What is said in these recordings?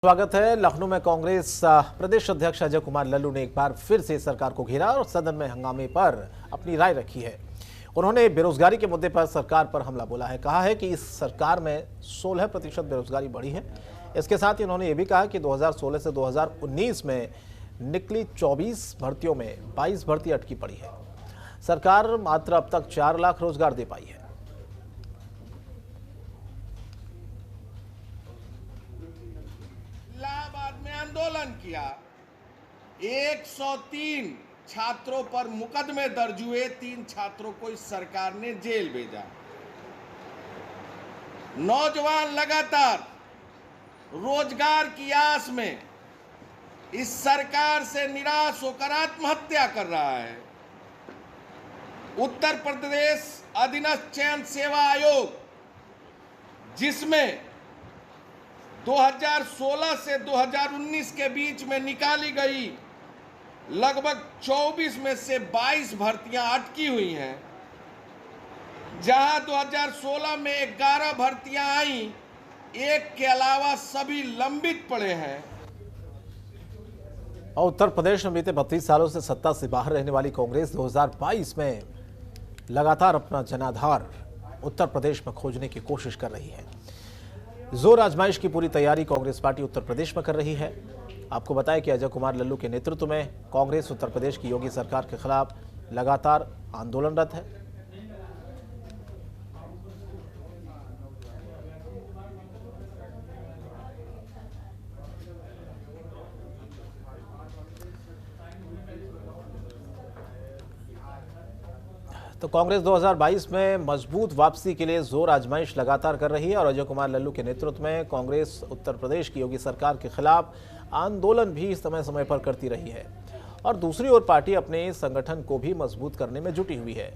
स्वागत है। लखनऊ में कांग्रेस प्रदेश अध्यक्ष अजय कुमार लल्लू ने एक बार फिर से सरकार को घेरा और सदन में हंगामे पर अपनी राय रखी है। उन्होंने बेरोजगारी के मुद्दे पर सरकार पर हमला बोला है। कहा है कि इस सरकार में 16% बेरोजगारी बढ़ी है। इसके साथ ही उन्होंने ये भी कहा कि 2016 से 2019 में निकली 24 भर्तियों में 22 भर्ती अटकी पड़ी है। सरकार मात्र अब तक 4 लाख रोजगार दे पाई है। इलाहाबाद में आंदोलन किया, 103 छात्रों पर मुकदमे दर्ज हुए, 3 छात्रों को इस सरकार ने जेल भेजा। नौजवान लगातार रोजगार की आस में इस सरकार से निराश होकर आत्महत्या कर रहा है। उत्तर प्रदेश अधीनस्थ चयन सेवा आयोग, जिसमें 2016 से 2019 के बीच में निकाली गई लगभग 24 में से 22 भर्तियां अटकी हुई हैं। जहां 2016 में 11 भर्तियां आई, एक के अलावा सभी लंबित पड़े हैं। और उत्तर प्रदेश में बीते 32 सालों से सत्ता से बाहर रहने वाली कांग्रेस 2022 में लगातार अपना जनाधार उत्तर प्रदेश में खोजने की कोशिश कर रही है। जोर आजमाइश की पूरी तैयारी कांग्रेस पार्टी उत्तर प्रदेश में कर रही है। आपको बताएं कि अजय कुमार लल्लू के नेतृत्व में कांग्रेस उत्तर प्रदेश की योगी सरकार के खिलाफ लगातार आंदोलनरत है। तो कांग्रेस 2022 में मजबूत वापसी के लिए जोर आजमाइश लगातार कर रही है और अजय कुमार लल्लू के नेतृत्व में कांग्रेस उत्तर प्रदेश की योगी सरकार के खिलाफ आंदोलन भी समय समय पर करती रही है। और दूसरी ओर पार्टी अपने संगठन को भी मजबूत करने में जुटी हुई है।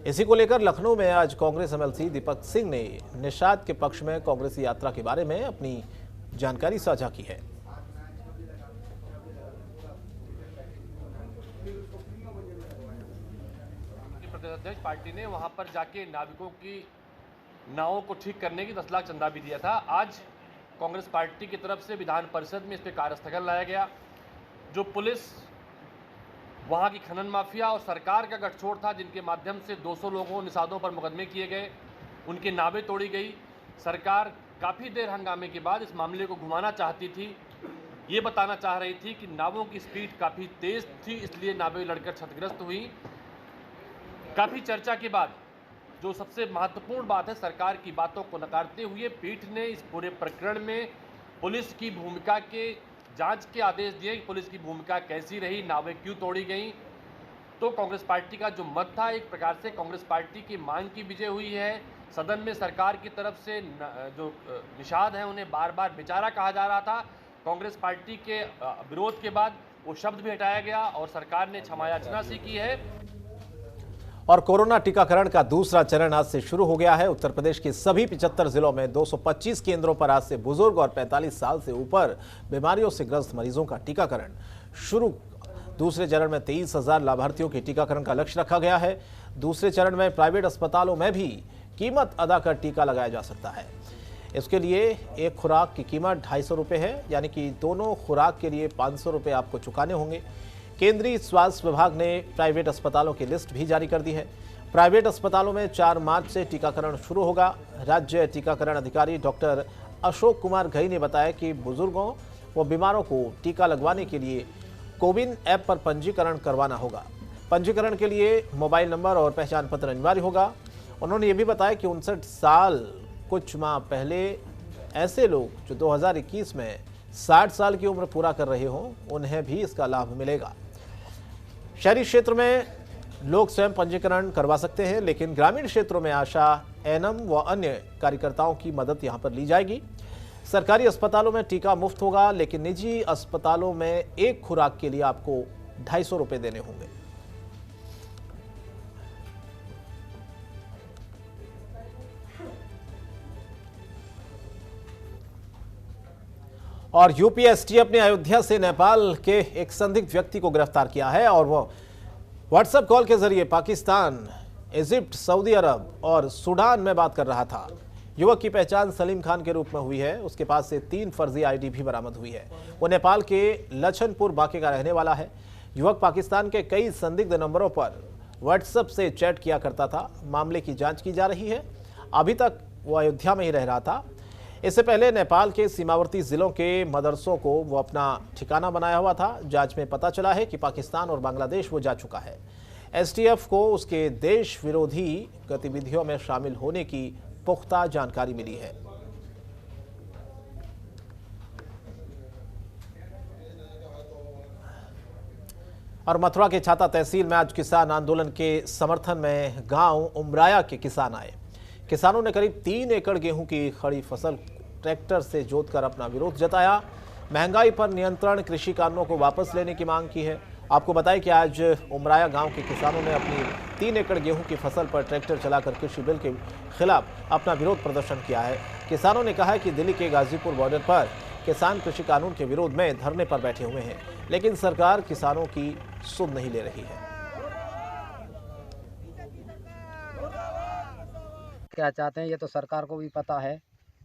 इसी को लेकर लखनऊ में आज कांग्रेस एमएलसी दीपक सिंह ने निषाद के पक्ष में कांग्रेसी यात्रा के बारे में अपनी जानकारी साझा की है। अध्यक्ष पार्टी ने वहां पर जाके नाविकों की नावों को ठीक करने की 10 लाख चंदा भी दिया था। आज कांग्रेस पार्टी की तरफ से विधान परिषद में इस पर कार्यस्थगन लाया गया। जो पुलिस, वहां की खनन माफिया और सरकार का गठजोड़ था, जिनके माध्यम से 200 लोगों निषादों पर मुकदमे किए गए, उनकी नावें तोड़ी गई। सरकार काफ़ी देर हंगामे के बाद इस मामले को घुमाना चाहती थी। ये बताना चाह रही थी कि नावों की स्पीड काफ़ी तेज़ थी, इसलिए नावें लड़कर क्षतिग्रस्त हुई। काफ़ी चर्चा के बाद जो सबसे महत्वपूर्ण बात है, सरकार की बातों को नकारते हुए पीठ ने इस पूरे प्रकरण में पुलिस की भूमिका के जांच के आदेश दिए कि पुलिस की भूमिका कैसी रही, नावें क्यों तोड़ी गईं। तो कांग्रेस पार्टी का जो मत था, एक प्रकार से कांग्रेस पार्टी की मांग की विजय हुई है। सदन में सरकार की तरफ से जो निषाद हैं, उन्हें बार बार बेचारा कहा जा रहा था। कांग्रेस पार्टी के विरोध के बाद वो शब्द भी हटाया गया और सरकार ने क्षमा याचना सी की है। और कोरोना टीकाकरण का दूसरा चरण आज से शुरू हो गया है। उत्तर प्रदेश के सभी 75 जिलों में 225 केंद्रों पर आज से बुजुर्ग और 45 साल से ऊपर बीमारियों से ग्रस्त मरीजों का टीकाकरण शुरू। दूसरे चरण में 23,000 लाभार्थियों के टीकाकरण का लक्ष्य रखा गया है। दूसरे चरण में प्राइवेट अस्पतालों में भी कीमत अदा कर टीका लगाया जा सकता है। इसके लिए एक खुराक की कीमत 250 रुपये है, यानी कि दोनों खुराक के लिए 500 रुपये आपको चुकाने होंगे। केंद्रीय स्वास्थ्य विभाग ने प्राइवेट अस्पतालों की लिस्ट भी जारी कर दी है। प्राइवेट अस्पतालों में 4 मार्च से टीकाकरण शुरू होगा। राज्य टीकाकरण अधिकारी डॉक्टर अशोक कुमार घई ने बताया कि बुजुर्गों व बीमारों को टीका लगवाने के लिए कोविन ऐप पर पंजीकरण करवाना होगा। पंजीकरण के लिए मोबाइल नंबर और पहचान पत्र अनिवार्य होगा। उन्होंने ये भी बताया कि 59 साल कुछ माह पहले ऐसे लोग जो 2021 में 60 साल की उम्र पूरा कर रहे हों, उन्हें भी इसका लाभ मिलेगा। शहरी क्षेत्र में लोग स्वयं पंजीकरण करवा सकते हैं, लेकिन ग्रामीण क्षेत्रों में आशा, एनएम व अन्य कार्यकर्ताओं की मदद यहां पर ली जाएगी। सरकारी अस्पतालों में टीका मुफ्त होगा, लेकिन निजी अस्पतालों में एक खुराक के लिए आपको 250 रुपये देने होंगे। और यूपी एसटीएफ ने अयोध्या से नेपाल के एक संदिग्ध व्यक्ति को गिरफ्तार किया है और वह व्हाट्सएप कॉल के जरिए पाकिस्तान, इजिप्ट, सऊदी अरब और सूडान में बात कर रहा था। युवक की पहचान सलीम खान के रूप में हुई है। उसके पास से 3 फर्जी आईडी भी बरामद हुई है। वो नेपाल के लछनपुर बाके का रहने वाला है। युवक पाकिस्तान के कई संदिग्ध नंबरों पर व्हाट्सएप से चैट किया करता था। मामले की जांच की जा रही है। अभी तक वो अयोध्या में ही रह रहा था। इससे पहले नेपाल के सीमावर्ती जिलों के मदरसों को वो अपना ठिकाना बनाया हुआ था। जांच में पता चला है कि पाकिस्तान और बांग्लादेश वो जा चुका है। एसटीएफ को उसके देश विरोधी गतिविधियों में शामिल होने की पुख्ता जानकारी मिली है। और मथुरा के छाता तहसील में आज किसान आंदोलन के समर्थन में गांव उमराया के किसान आए। किसानों ने करीब 3 एकड़ गेहूं की खड़ी फसल ट्रैक्टर से जोतकर अपना विरोध जताया। महंगाई पर नियंत्रण, कृषि कानूनों को वापस लेने की मांग की है। आपको बताएं कि आज उमराया गांव के किसानों ने अपनी 3 एकड़ गेहूं की फसल पर ट्रैक्टर चलाकर कृषि बिल के खिलाफ अपना विरोध प्रदर्शन किया है। किसानों ने कहा है कि दिल्ली के गाजीपुर बॉर्डर पर किसान कृषि कानून के विरोध में धरने पर बैठे हुए हैं, लेकिन सरकार किसानों की सुध नहीं ले रही है। क्या चाहते हैं ये तो सरकार को भी पता है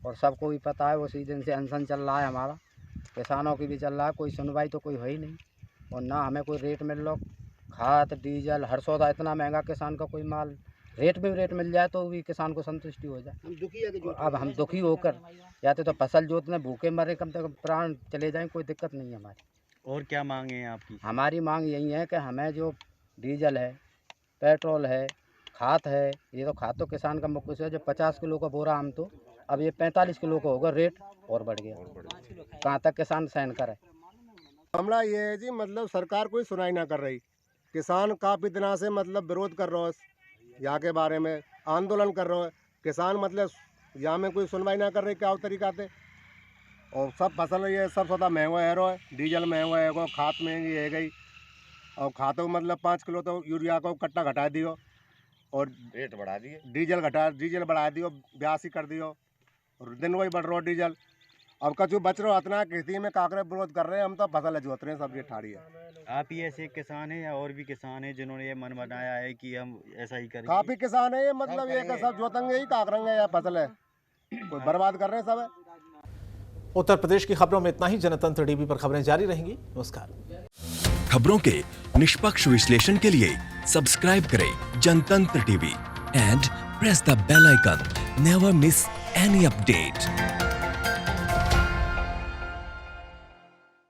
और सबको भी पता है। उसी दिन से अनशन चल रहा है हमारा, किसानों की भी चल रहा है। कोई सुनवाई तो कोई है ही नहीं और ना हमें कोई रेट मिल रहा। खाद, डीजल, हर सौदा इतना महंगा, किसान का कोई माल रेट मिल जाए तो भी किसान को संतुष्टि हो जाए। हम दुखी है अब हम दुखी होकर या तो फसल जोतने भूखे मरे, कम से कम प्राण चले जाएं, कोई दिक्कत नहीं है हमारी। और क्या मांगे हैं आपकी? हमारी मांग यही है कि हमें जो डीजल है, पेट्रोल है, खाद है, ये तो खाद तो किसान का मुख्य से जो 50 किलो का बोरा हम तो अब ये 45 किलो का होगा, रेट और बढ़ गया। कहाँ तक किसान सहन करे। मामला ये है जी, मतलब सरकार कोई सुनाई ना कर रही। किसान काफ़ी दिनों से मतलब विरोध कर रहा है, यहाँ के बारे में आंदोलन कर रहा है। किसान मतलब यहाँ में कोई सुनवाई ना कर रही क्या तरीका से। और सब फसल ये सब सौदा महंगा है रहा है, डीजल महंगा है गो, खाद महंगी है गई। और खादों मतलब 5 किलो तो यूरिया को कट्टा घटा दियो और रेट बढ़ा दिए, डीजल बढ़ा दियो, 82 कर दियो और दिन वही बढ़ रहा डीजल। अब कछु बच रहा इतना खेती में काकरे विरोध कर रहे हैं। हम तो फसल जोत रहे हैं, सब ये ठाड़ी है। आप ही ऐसे किसान हैं या और भी किसान हैं जिन्होंने ये मन बनाया है कि हम ऐसा ही करें? काफी किसान है ये, मतलब ये कि सब जोतेंगे ही, काकरेंगे या फसल है कोई बर्बाद कर रहे हैं सब है। उत्तर प्रदेश की खबरों में इतना ही। जनतंत्र टीवी पर खबरें जारी रहेंगी। नमस्कार। खबरों के निष्पक्ष विश्लेषण के लिए सब्सक्राइब करें Jantantra TV and press the bell icon. Never miss any update.